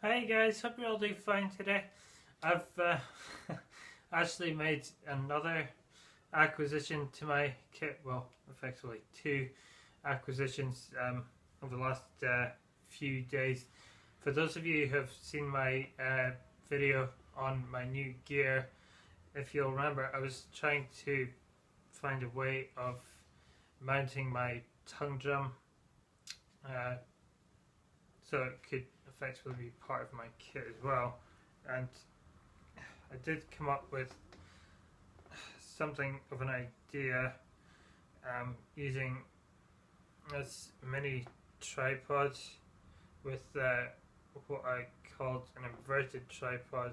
Hi guys, hope you're all doing fine today. I've actually made another acquisition to my kit, well effectively two acquisitions over the last few days. For those of you who have seen my video on my new gear, if you'll remember, I was trying to find a way of mounting my tongue drum so it could effectively be part of my kit as well, and I did come up with something of an idea using this mini tripod with what I called an inverted tripod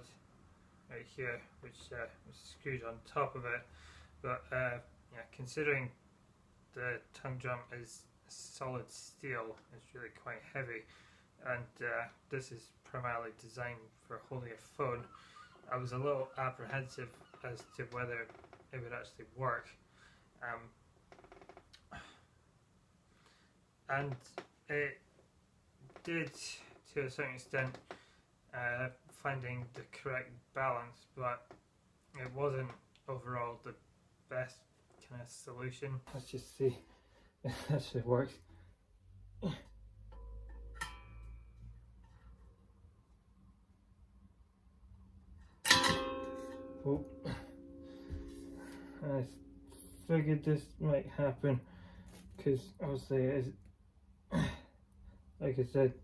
right here, which was screwed on top of it. But yeah, considering the tongue drum is solid steel, it's really quite heavy, and this is primarily designed for holding a phone. I was a little apprehensive as to whether it would actually work, and it did to a certain extent, finding the correct balance, but it wasn't overall the best kind of solution. Let's just see if that actually works. Oh, I figured this might happen because obviously it is, like I said,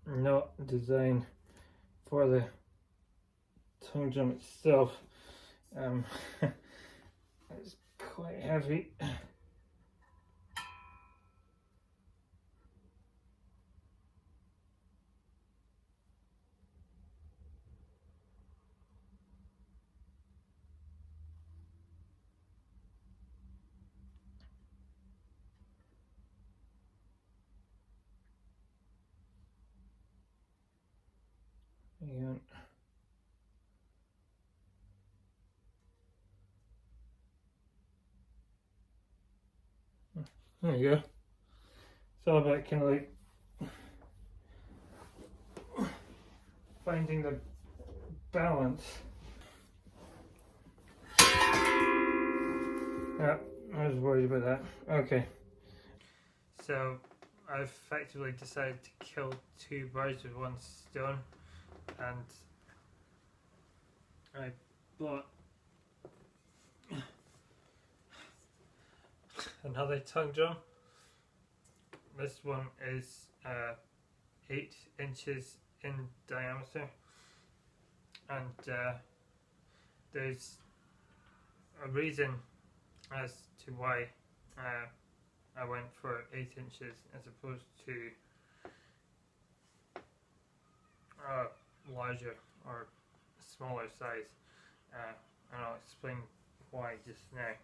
not designed for the tongue drum itself. It's quite heavy. And there you go. It's all about kind of like finding the balance. Yeah, I was worried about that. Okay. So I've effectively decided to kill two birds with one stone, and I bought another tongue drum. This one is 8 inches in diameter, and there's a reason as to why I went for 8 inches as opposed to larger or smaller size, and I'll explain why just now.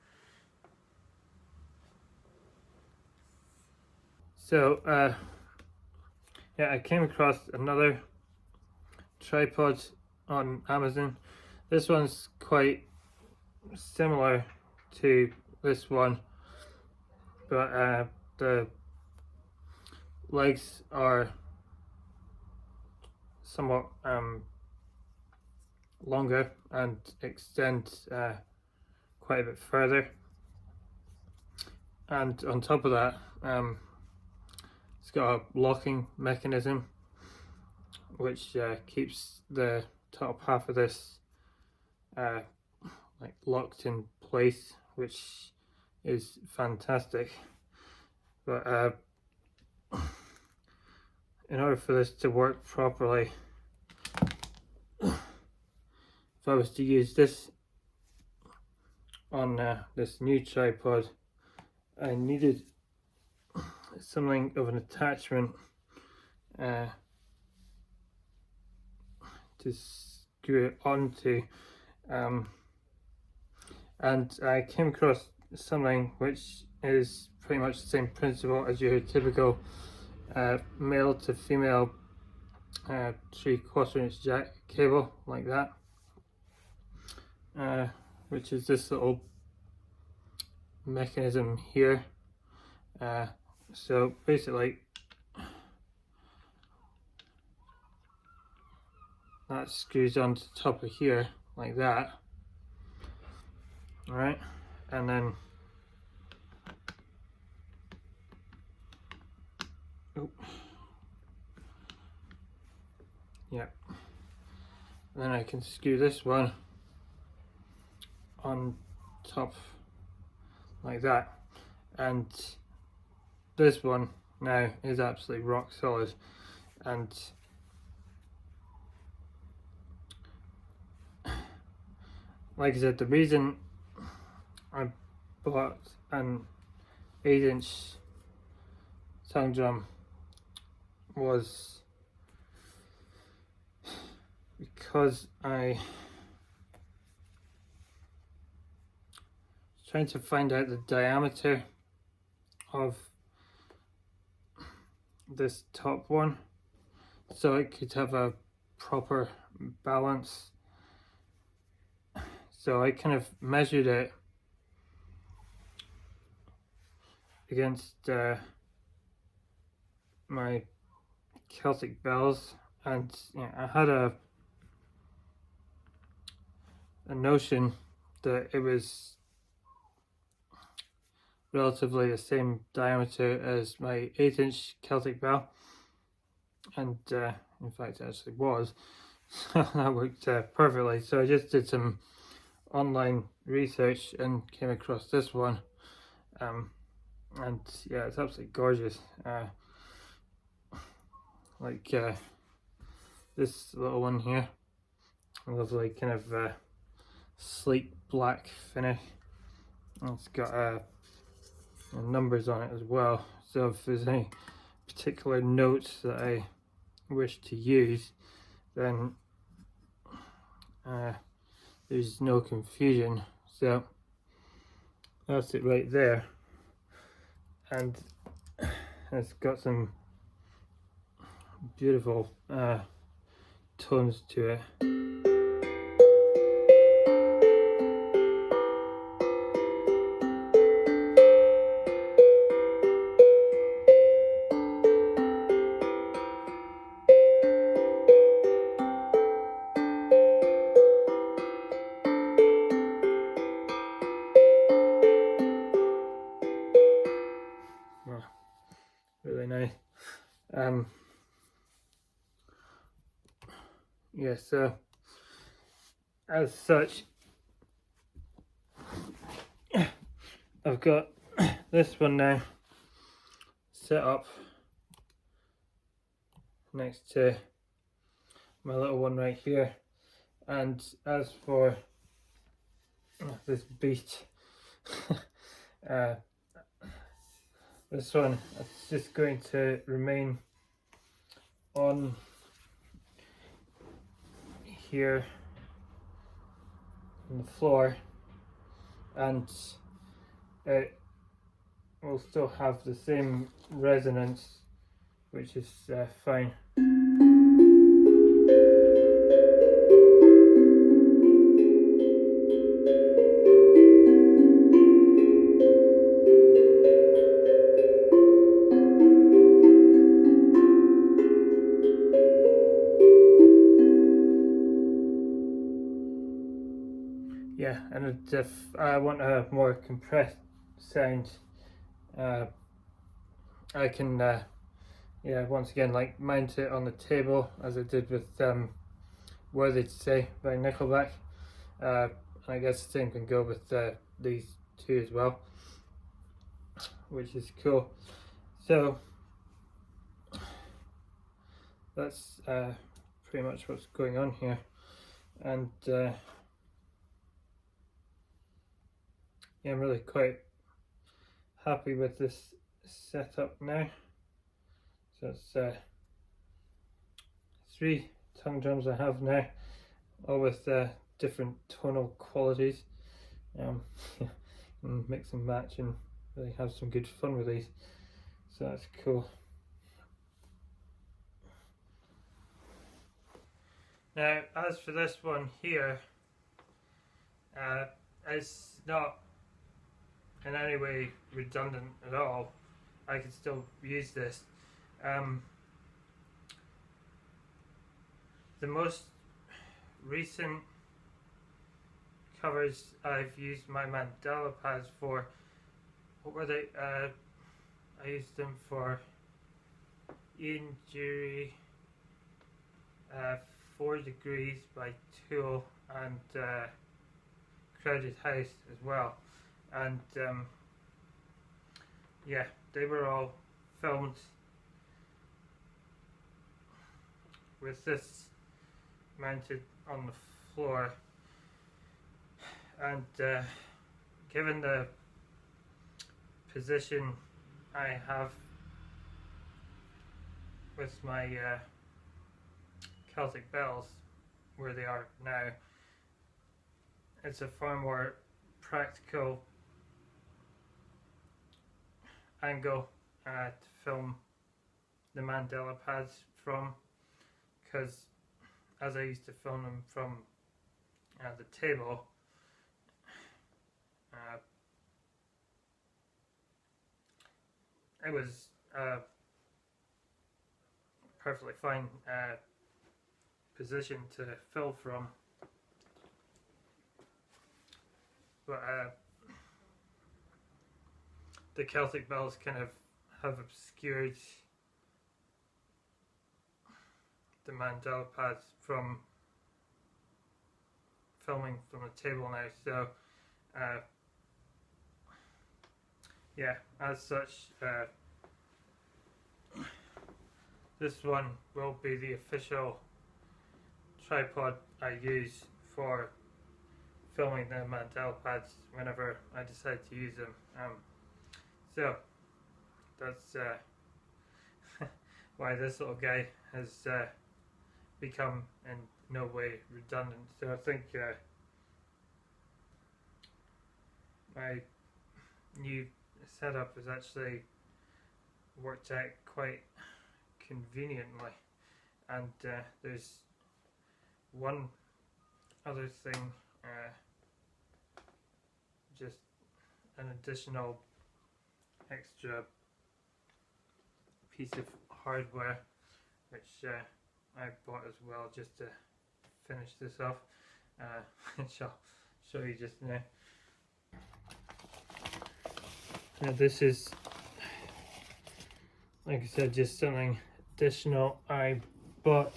So yeah, I came across another tripod on Amazon. This one's quite similar to this one, but the legs are somewhat longer and extend quite a bit further, and on top of that it's got a locking mechanism which keeps the top half of this like locked in place, which is fantastic. But in order for this to work properly, if I was to use this on this new tripod, I needed something of an attachment to screw it onto, and I came across something which is pretty much the same principle as your typical male to female 3/4 inch jack cable, like that, which is this little mechanism here. So basically that screws onto the top of here like that. Alright, and then yeah, then I can screw this one on top like that, and this one now is absolutely rock solid. And like I said, the reason I bought an 8-inch tongue drum was because I was trying to find out the diameter of this top one so it could have a proper balance. So I kind of measured it against my Celtic bells, and I had a notion that it was relatively the same diameter as my 8-inch Celtic bell, and in fact it actually was. So that worked perfectly. So I just did some online research and came across this one, and yeah, it's absolutely gorgeous. Like this little one here, a lovely kind of sleek black finish. It's got numbers on it as well, so if there's any particular notes that I wish to use, then there's no confusion. So that's it right there, and it's got some beautiful tones to it. Really nice. Yeah, so as such, I've got this one now set up next to my little one right here, and as for this beast, this one is just going to remain on here on the floor, and it will still have the same resonance, which is fine. Yeah, and if I want a more compressed sound, I can yeah, once again, like, mount it on the table as I did with Worthy to Say by Nickelback. I guess the same can go with these two as well, which is cool. So that's pretty much what's going on here, and yeah, I'm really quite happy with this setup now. So it's 3 tongue drums I have now, all with different tonal qualities. And mix and match and really have some good fun with these, so that's cool. Now, as for this one here, it's not in any way redundant at all. I can still use this. The most recent covers I've used my mandala pads for, what were they? I used them for Ian Jury, 4 Degrees by Tool, and Crowded House as well. And yeah, they were all filmed with this mounted on the floor, and given the position I have with my Celtic bells where they are now, it's a far more practical angle to film the mandala pads from, because as I used to film them from the table, it was perfectly fine position to fill from, but the Celtic bells kind of have obscured the mandala pads from filming from the table now, so yeah, as such, this one will be the official tripod I use for filming the mandala pads whenever I decide to use them. So that's why this little guy has become in no way redundant. So I think my new setup has actually worked out quite conveniently, and there's one other thing, just an additional extra piece of hardware which I bought as well, just to finish this off, which I'll show you just now. Now this is, like I said, just something additional I bought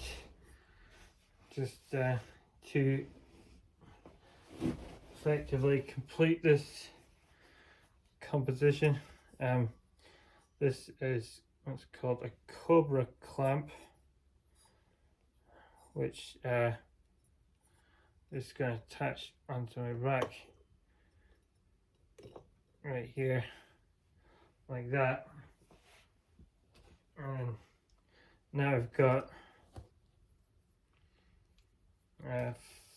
just to effectively complete this composition. This is what's called a Cobra clamp, which is going to attach onto my rack right here, like that. And now I've got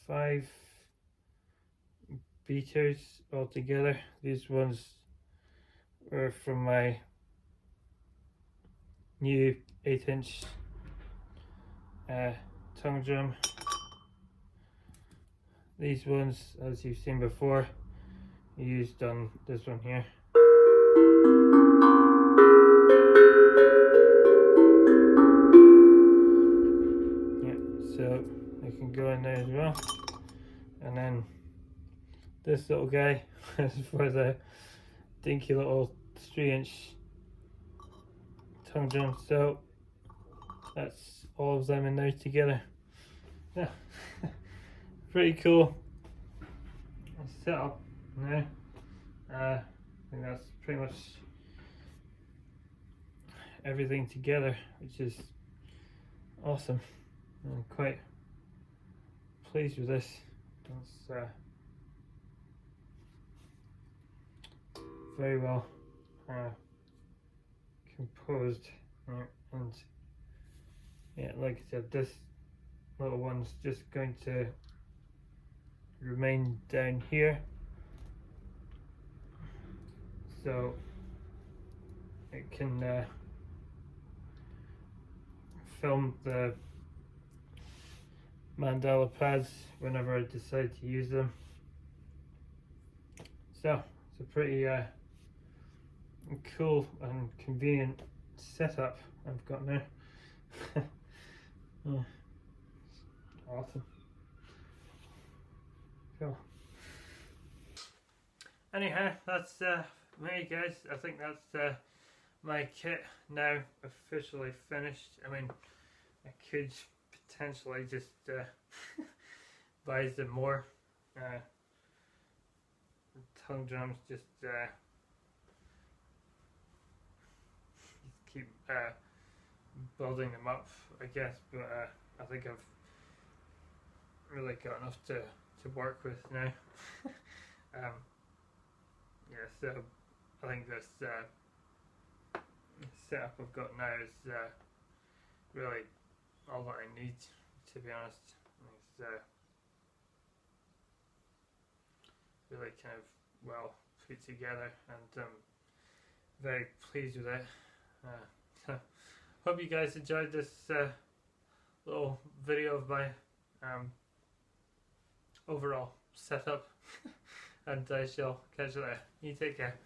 5 beaters altogether. These ones were from my new 8-inch tongue drum. These ones, as you've seen before, used on this one here. Yeah, so they can go in there as well. And then this little guy is for the dinky little 3-inch tongue drum. So that's all of them in there together. Yeah, pretty cool setup now. I think that's pretty much everything together, which is awesome. I'm quite pleased with this. It's very well composed, and yeah, like I said, this little one's just going to remain down here, so it can film the mandala pads whenever I decide to use them. So it's a pretty cool and convenient setup I've got now. Yeah. Awesome. Cool. Anyhow, that's me, guys. I think that's my kit now officially finished. I mean, I could potentially just buy some more tongue drums, just keep building them up, I guess, but I think I've really got enough to work with now. Yeah, so I think this setup I've got now is really all that I need, to be honest. It's really kind of well put together, and I'm very pleased with it. So hope you guys enjoyed this little video of my overall setup, and I shall catch you later. You take care.